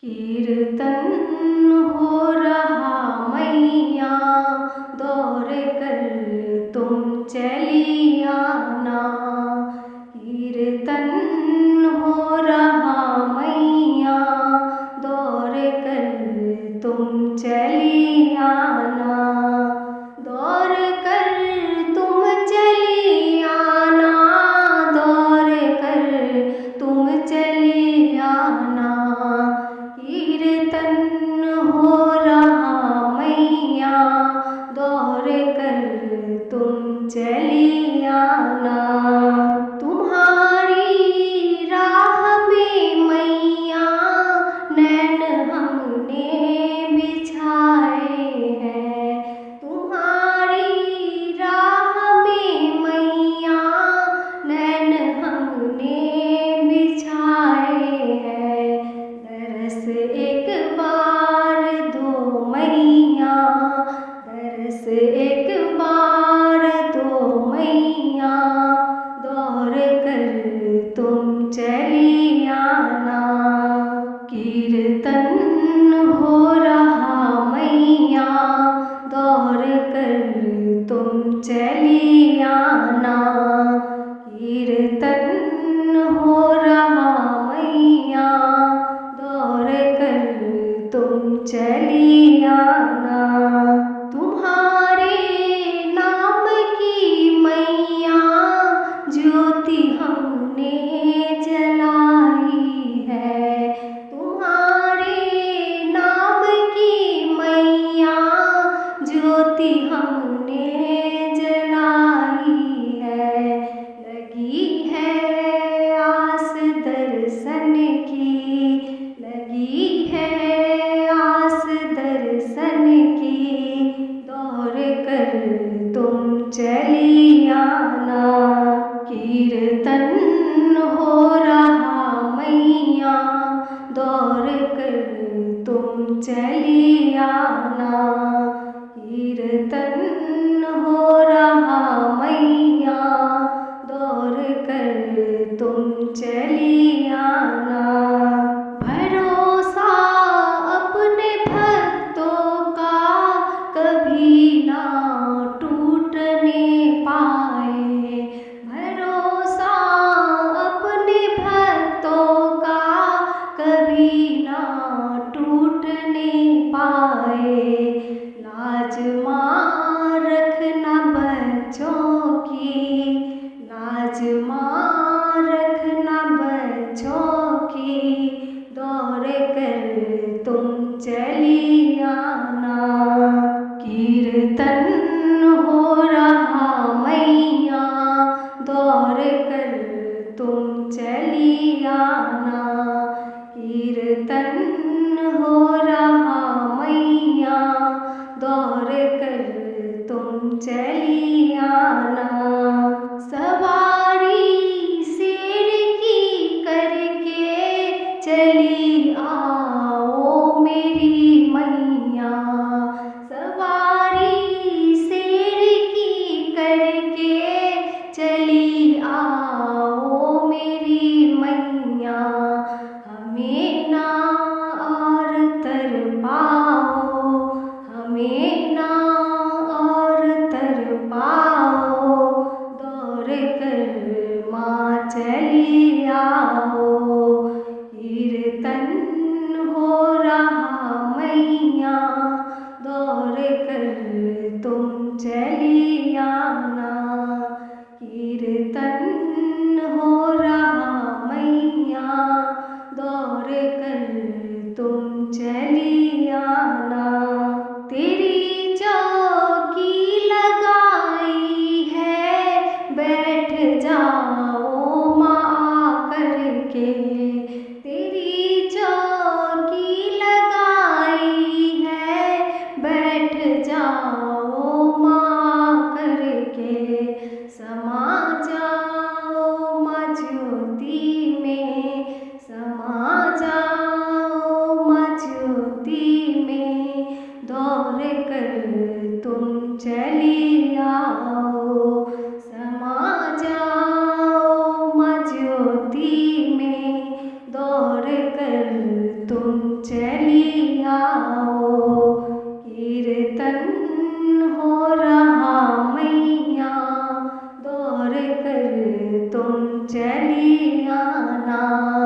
कीर्तन हो रहा मैया, दौड़ कर तुम चली आना। कीर्तन हो रहा मैया, दौड़ कर तुम चली आना। दौड़ कर तुम चली आना, दौड़ कर तुम चली आना। कीर्तन हो रहा मैया, दौड़ कर तुम चली आना। तुम्हारी राह में मैया, नैन हमने बिछाए हैं। तुम्हारी राह में मैया, नैन हमने बिछाए हैं। दरस एक बार दो मैया, दरस एक बार दो मैया, दौड़ कर तुम चली आना। कीर्तन हो रहा मैया, दौड़ कर तुम चली आना। कीर्तन हो रहा मैया, दौड़ कर तुम चली आना। तुम्हारे नाम की मैया, ज्योति हमने जलाई है। तुम्हारे नाम की मैया, ज्योति हमने जलाई है। लगी है आस दर्शन की, लगी है आस दर्शन की, दौड़ कर तुम चली आना। कीर्तन हो रहा मैया, दौड़ कर तुम चली आना। कीर्तन हो रहा मैया, दौड़ कर तुम चली आना। भरोसा अपने भक्तों का कभी ना टूटने पाए। भरोसा अपने भक्तों का कभी ना टूटने पाए। लाज माँ रखना बच्चों की, लाज माँ रखना बच्चों की, दौड़ कर तुम चली आना। कीर्तन हो रहा मैया, दौड़ कर तुम चली आना। कीर्तन हो रहा मैया, दौड़ कर तुम चली आना। सवारी शेर की करके चली आओ मेरी मैया। सवारी शेर की करके चली आओ मेरी मैया। हमें ना चली आओ। कीर्तन हो रहा मैया, दौड़ कर तुम चली आना।